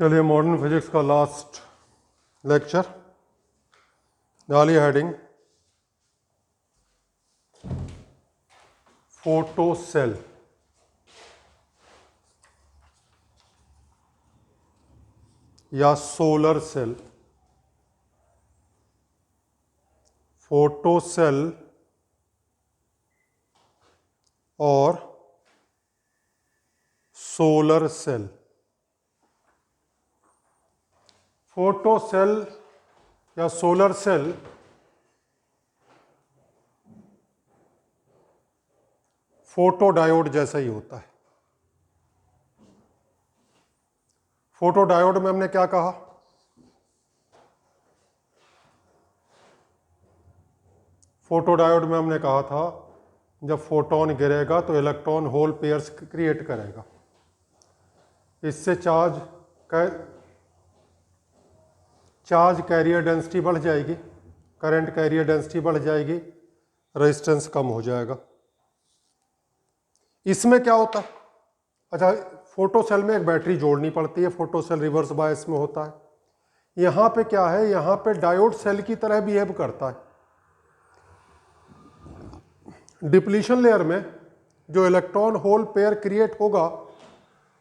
चलिए modern physics का last lecture, डालिए हेडिंग फोटो सेल। या सोलर सेल। फोटो सेल और सोलर सेल। फोटो सेल या सोलर सेल फोटो डायोड जैसा ही होता है। फोटो डायोड में हमने क्या कहा? फोटो डायोड में हमने कहा था जब फोटोन गिरेगा तो इलेक्ट्रॉन होल पेयर्स क्रिएट करेगा। इससे चार्ज कैरियर डेंसिटी बढ़ जाएगी, करंट कैरियर डेंसिटी बढ़ जाएगी, रेजिस्टेंस कम हो जाएगा। इसमें क्या होता है? अच्छा, फोटो सेल में एक बैटरी जोड़नी पड़ती है, फोटो सेल रिवर्स बायस में होता है। यहां पे क्या है? यहां पे डायोड सेल की तरह बिहेव करता है। डिप्लीशन लेयर में जो इलेक्ट्रॉन होल पेयर क्रिएट होगा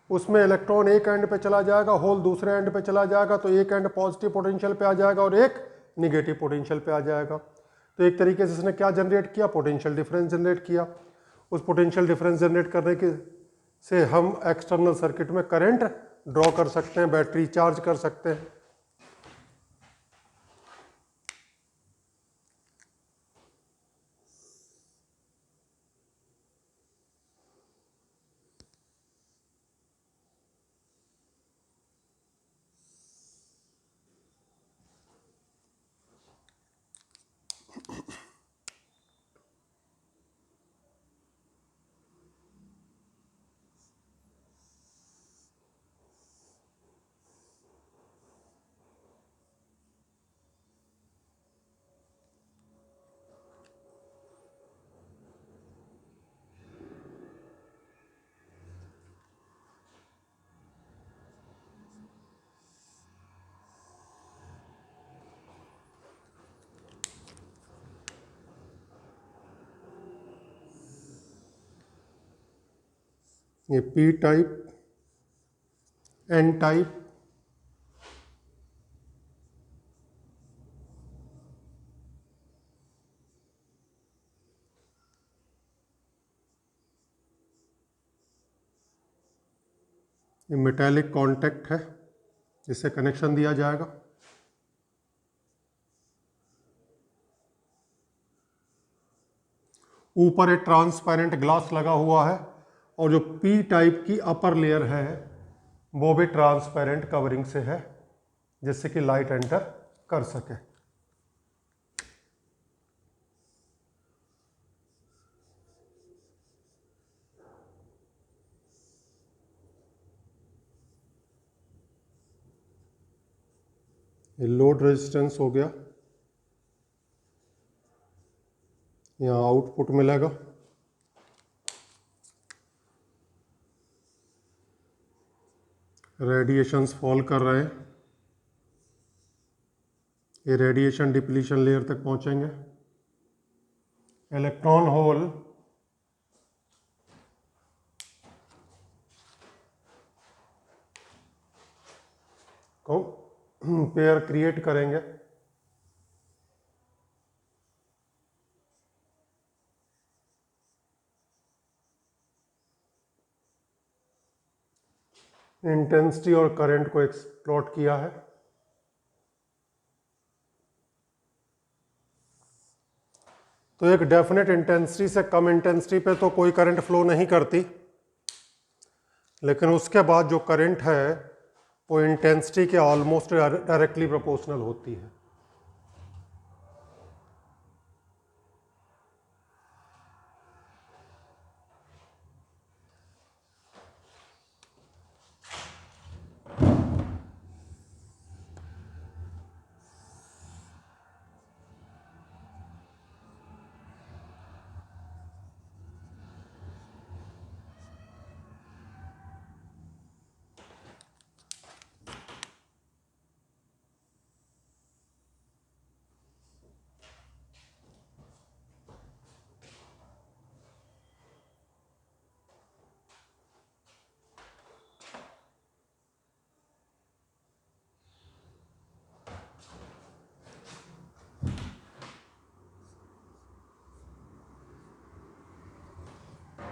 उसमें इलेक्ट्रॉन एक एंड पे चला जाएगा, होल दूसरे एंड पे चला जाएगा, तो एक एंड पॉजिटिव पोटेंशियल पे आ जाएगा और एक निगेटिव पोटेंशियल पे आ जाएगा। तो एक तरीके से इसने क्या जनरेट किया? पोटेंशियल डिफरेंस जनरेट किया। उस पोटेंशियल डिफरेंस जनरेट करने के से हम एक्सटर्नल सर्किट में करंट ड्रॉ कर सकते हैं, बैटरी चार्ज कर सकते हैं। ये पी टाइप, एन टाइप, ये मेटेलिक कांटेक्ट है जिससे कनेक्शन दिया जाएगा। ऊपर एक ट्रांसपेरेंट ग्लास लगा हुआ है और जो पी टाइप की अपर लेयर है वो भी ट्रांसपेरेंट कवरिंग से है जिससे कि लाइट एंटर कर सके। ये लोड रेजिस्टेंस हो गया, यहाँ आउटपुट मिलेगा। रेडिएशंस फॉल कर रहे हैं, ये रेडिएशन डिप्लीशन लेयर तक पहुंचेंगे। इलेक्ट्रॉन होल को पेयर क्रिएट करेंगे। इंटेंसिटी और करंट को एक्सप्लॉट किया है। तो एक डेफिनेट इंटेंसिटी से कम इंटेंसिटी पे तो कोई करंट फ्लो नहीं करती, लेकिन उसके बाद जो करंट है वो इंटेंसिटी के ऑलमोस्ट डायरेक्टली प्रोपोर्शनल होती है।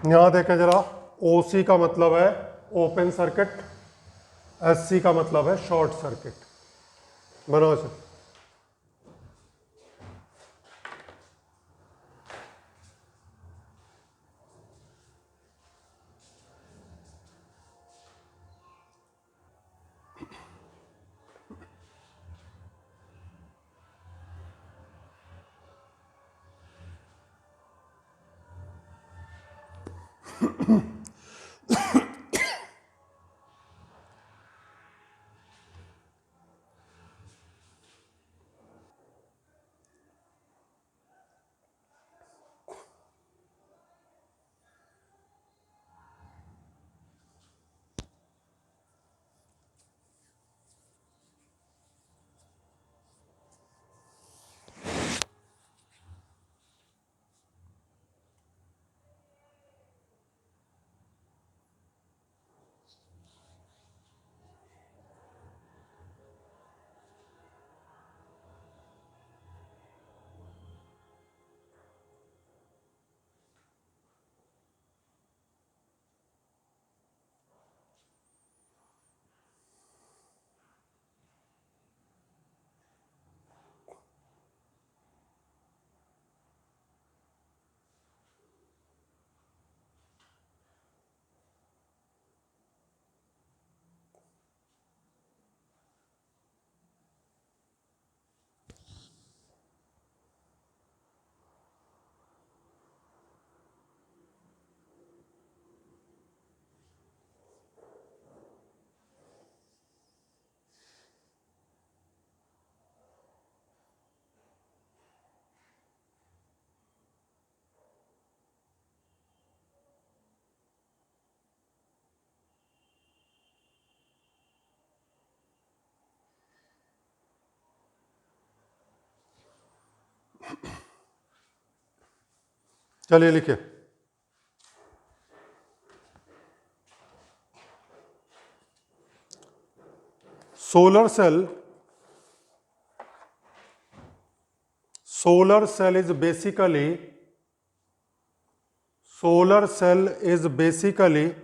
यहाँ देखें जरा, OC का मतलब है ओपन सर्किट, SC का मतलब है शॉर्ट सर्किट। बनाओ सर। चलिए लिखिए। Solar cell is basically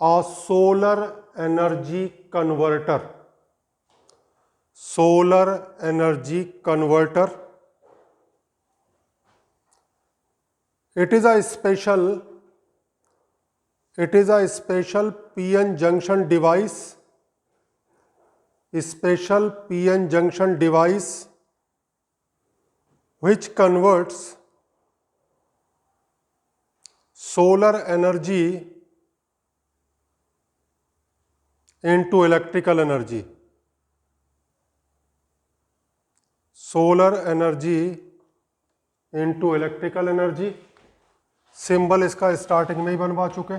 a solar energy converter. Solar energy converter. It is a special PN junction device. Special PN junction device which converts solar energy into electrical energy. Solar energy into electrical energy. Symbol इसका starting में ही बनवा चुके।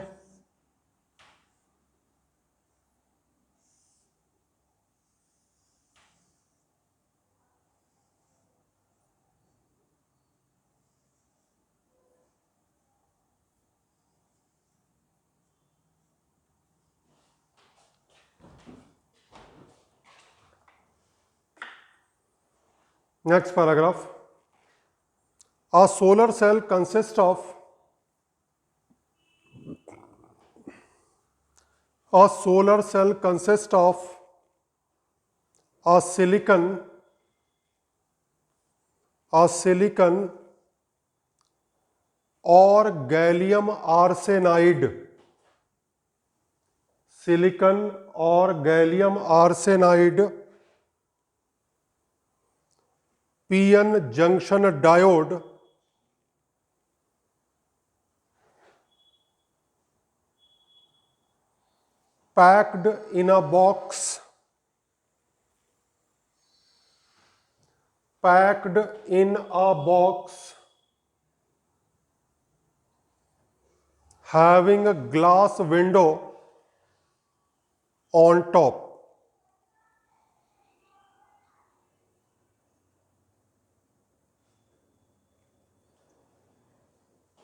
Next paragraph. A solar cell consists of a silicon और gallium arsenide. Silicon और gallium arsenide PN junction diode packed in a box having a glass window on top.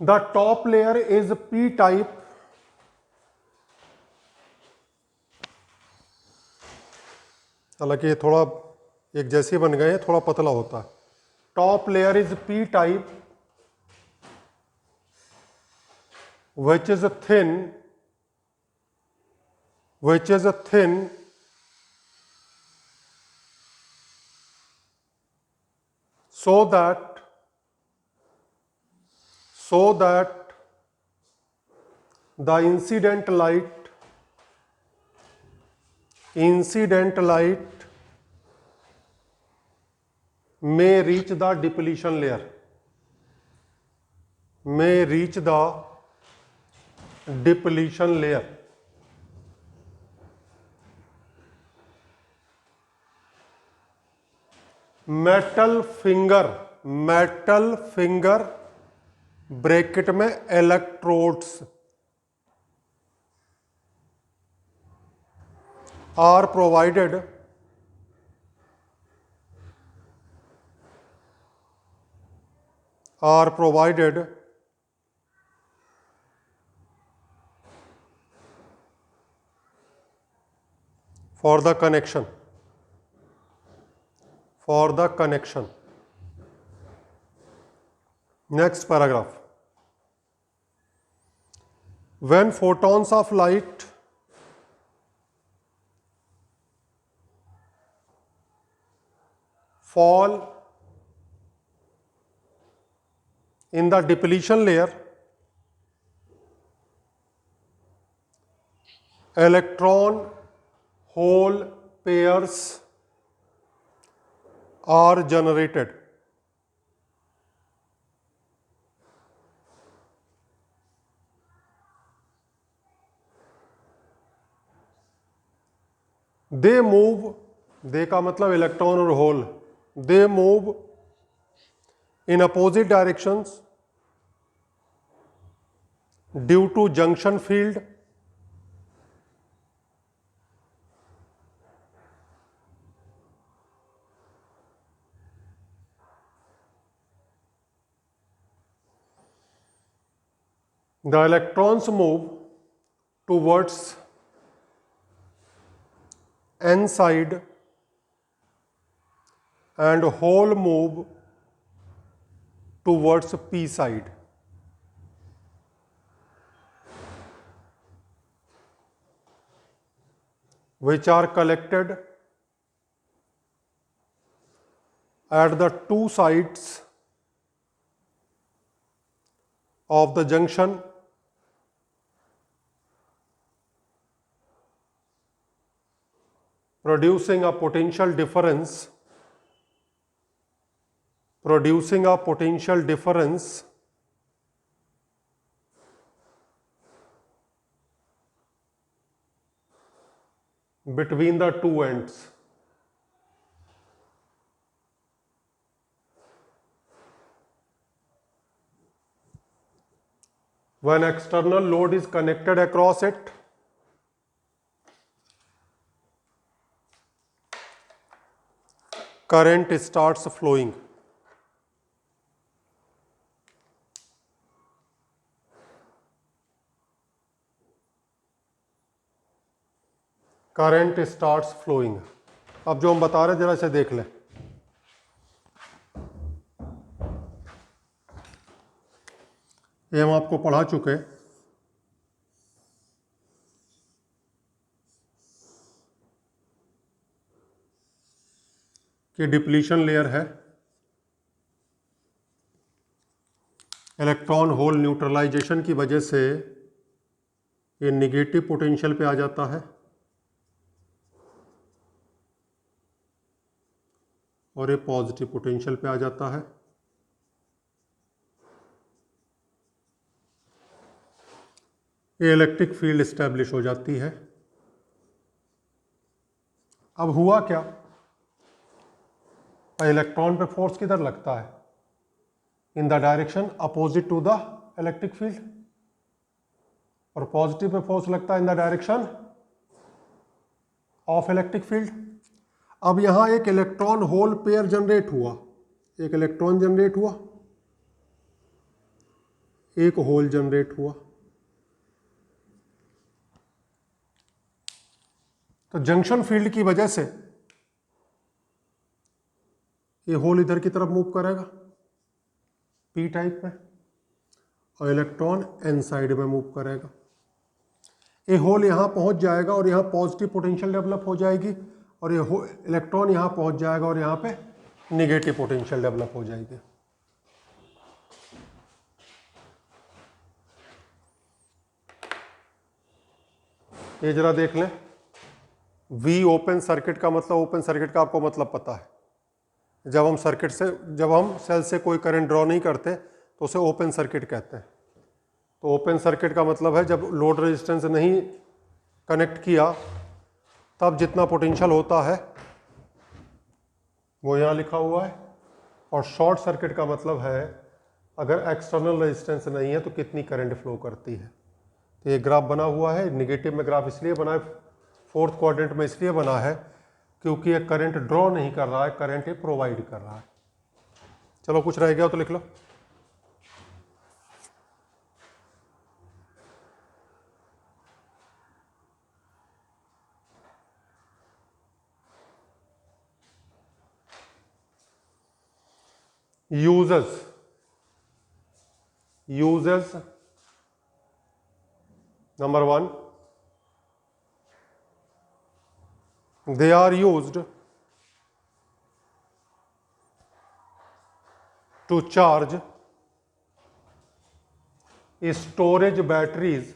The top layer is P-type हालांकि ये थोड़ा एक जैसे बन गए हैं, थोड़ा पतला होता है। Top layer is P-type which is thin so that the incident light may reach the depletion layer, metal finger bracket में electrodes are provided for the connection. Next paragraph. When photons of light fall in the depletion layer, electron hole pairs are generated. They move, दे का मतलब electron और whole, they move in opposite directions due to junction field the electrons move towards n side and hole move towards p side. Which are collected at the two sides of the junction producing a potential difference between the two ends. When external load is connected across it, current starts flowing. Current starts flowing. अब जो हम बता रहे हैं जरा इसे देख लें. ये हम आपको पढ़ा चुके हैं कि डिप्लीशन लेयर है, इलेक्ट्रॉन होल न्यूट्रलाइजेशन की वजह से ये निगेटिव पोटेंशियल पे आ जाता है और ये पॉजिटिव पोटेंशियल पे आ जाता है. ये इलेक्ट्रिक फील्ड इस्टेब्लिश हो जाती है. अब हुआ क्या, इलेक्ट्रॉन पे फोर्स किधर लगता है, in the direction opposite to the electric field, और पॉजिटिव पे फोर्स लगता है in the direction of electric field. अब यहां एक इलेक्ट्रॉन होल पेयर जनरेट हुआ, एक इलेक्ट्रॉन जनरेट हुआ, एक होल जनरेट हुआ. तो जंक्शन फील्ड की वजह से ये होल इधर की तरफ मूव करेगा पी टाइप में, और इलेक्ट्रॉन एन साइड में मूव करेगा। ये होल यहाँ पहुँच जाएगा और यहाँ पॉजिटिव पोटेंशियल डेवलप हो जाएगी, और ये इलेक्ट्रॉन यहाँ पहुँच जाएगा और यहाँ पे निगेटिव पोटेंशियल डेवलप हो जाएगी। ये जरा देख लें, वी ओपन सर्किट का मतलब, ओपन सर्किट का आपको मतलब पता है, जब हम सेल से कोई करंट ड्रॉ नहीं करते तो उसे ओपन सर्किट कहते हैं। तो ओपन सर्किट का मतलब है जब लोड रेजिस्टेंस नहीं कनेक्ट किया तब जितना पोटेंशियल होता है वो यहाँ लिखा हुआ है, और शॉर्ट सर्किट का मतलब है अगर एक्सटर्नल रेजिस्टेंस नहीं है तो कितनी करंट फ्लो करती है। तो ये ग्राफ बना हुआ है, निगेटिव में ग्राफ इसलिए बना है, फोर्थ क्वाड्रेंट में इसलिए बना है क्योंकि ये करंट ड्रॉ नहीं कर रहा है, करंट ये प्रोवाइड कर रहा है। चलो कुछ रह गया तो लिख लो। uses number 1, they are used to charge storage batteries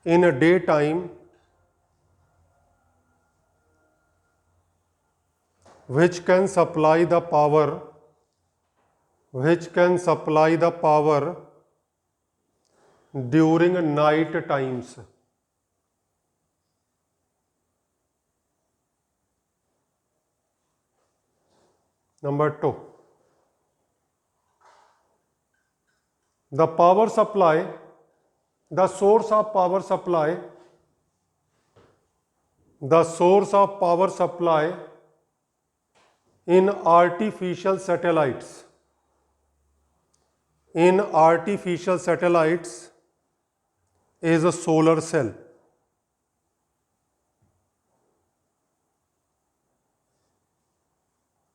in a daytime which can supply the power during night times. Number 2, the source of power supply in artificial satellites is a solar cell.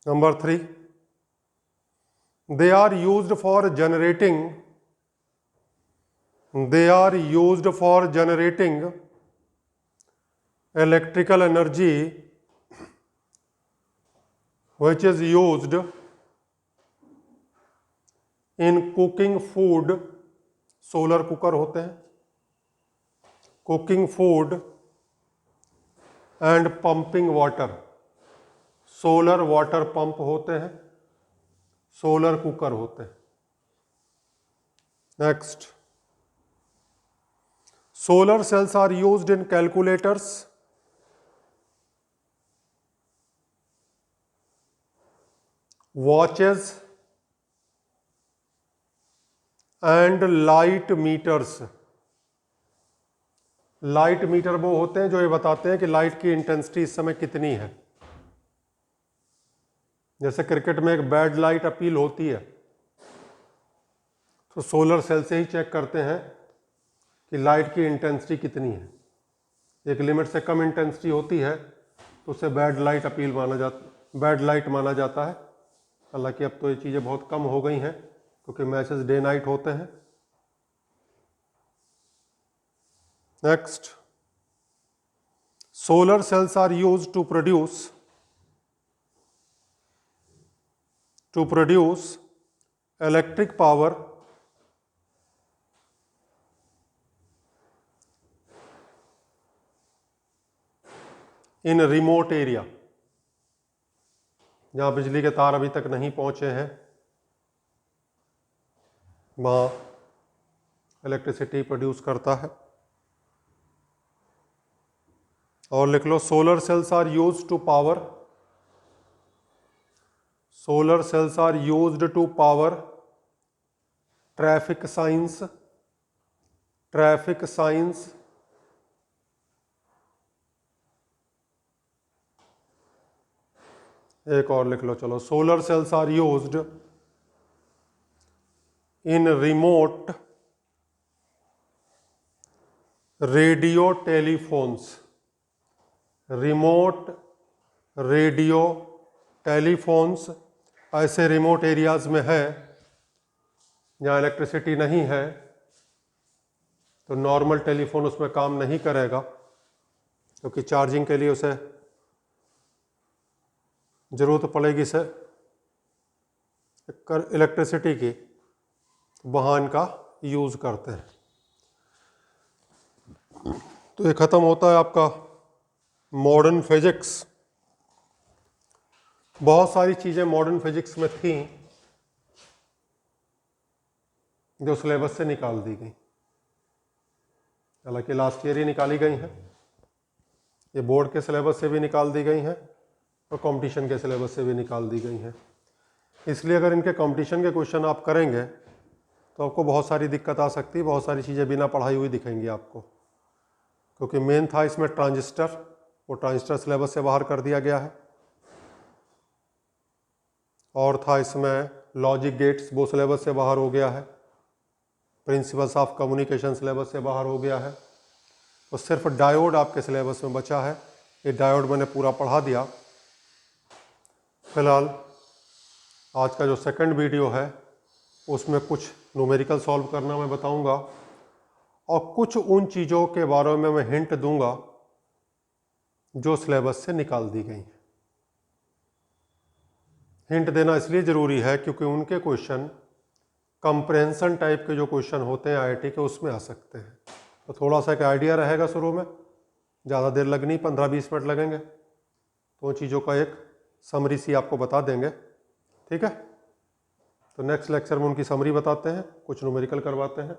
Number 3, they are used for generating electrical energy which is used in cooking food. Solar cooker होते हैं, cooking food and pumping water, solar water pump होते हैं, solar cooker होते हैं। Next, solar cells are used in calculators, watches and light meters. Light meter वो होते हैं जो ये बताते हैं कि लाइट की इंटेंसिटी इस समय कितनी है। जैसे क्रिकेट में एक बैड लाइट अपील होती है तो सोलर सेल से ही चेक करते हैं कि लाइट की इंटेंसिटी कितनी है। एक लिमिट से कम इंटेंसिटी होती है तो उसे बैड लाइट माना जाता है। हालांकि अब तो ये चीज़ें बहुत कम हो गई हैं क्योंकि मैचेस डे नाइट होते हैं। Next, solar cells are used to produce electric power in remote area, जहाँ बिजली के तार अभी तक नहीं पहुँचे हैं, वहाँ इलेक्ट्रिसिटी प्रोड्यूस करता है। और लिख लो, solar cells are used to power traffic signs एक और लिख लो, चलो, solar cells are used in remote radio telephones ऐसे रिमोट एरियाज़ में है जहाँ इलेक्ट्रिसिटी नहीं है तो नॉर्मल टेलीफोन उसमें काम नहीं करेगा, क्योंकि चार्जिंग के लिए उसे ज़रूरत पड़ेगी से इलेक्ट्रिसिटी की, वहाँ इनका यूज़ करते हैं। तो ये ख़त्म होता है आपका मॉडर्न फिजिक्स। बहुत सारी चीज़ें मॉडर्न फिजिक्स में थी जो सिलेबस से निकाल दी गई, हालांकि लास्ट ईयर ही निकाली गई हैं। ये बोर्ड के सिलेबस से भी निकाल दी गई हैं और कंपटीशन के सिलेबस से भी निकाल दी गई हैं। इसलिए अगर इनके कंपटीशन के क्वेश्चन आप करेंगे तो आपको बहुत सारी दिक्कत आ सकती है, बहुत सारी चीज़ें बिना पढ़ाई हुई दिखेंगी आपको, क्योंकि मेन था इसमें ट्रांजिस्टर, वो ट्रांजिस्टर सिलेबस से बाहर कर दिया गया है, और था इसमें लॉजिक गेट्स, वो सिलेबस से बाहर हो गया है, प्रिंसिपल्स ऑफ कम्युनिकेशन सिलेबस से बाहर हो गया है, तो सिर्फ डायोड आपके सिलेबस में बचा है। ये डायोड मैंने पूरा पढ़ा दिया। फिलहाल आज का जो सेकंड वीडियो है उसमें कुछ न्यूमेरिकल सॉल्व करना मैं बताऊंगा और कुछ उन चीज़ों के बारे में मैं हिंट दूंगा जो सिलेबस से निकाल दी गई हैं। हिंट देना इसलिए ज़रूरी है क्योंकि उनके क्वेश्चन कंप्रेहेंशन टाइप के जो क्वेश्चन होते हैं आईआईटी के, उसमें आ सकते हैं। तो थोड़ा सा एक आइडिया रहेगा शुरू में, ज़्यादा देर लगनी, 15-20 मिनट लगेंगे, तो उन चीज़ों का एक समरी सी आपको बता देंगे। ठीक है, तो नेक्स्ट लेक्चर में उनकी समरी बताते हैं, कुछ न्यूमेरिकल करवाते हैं।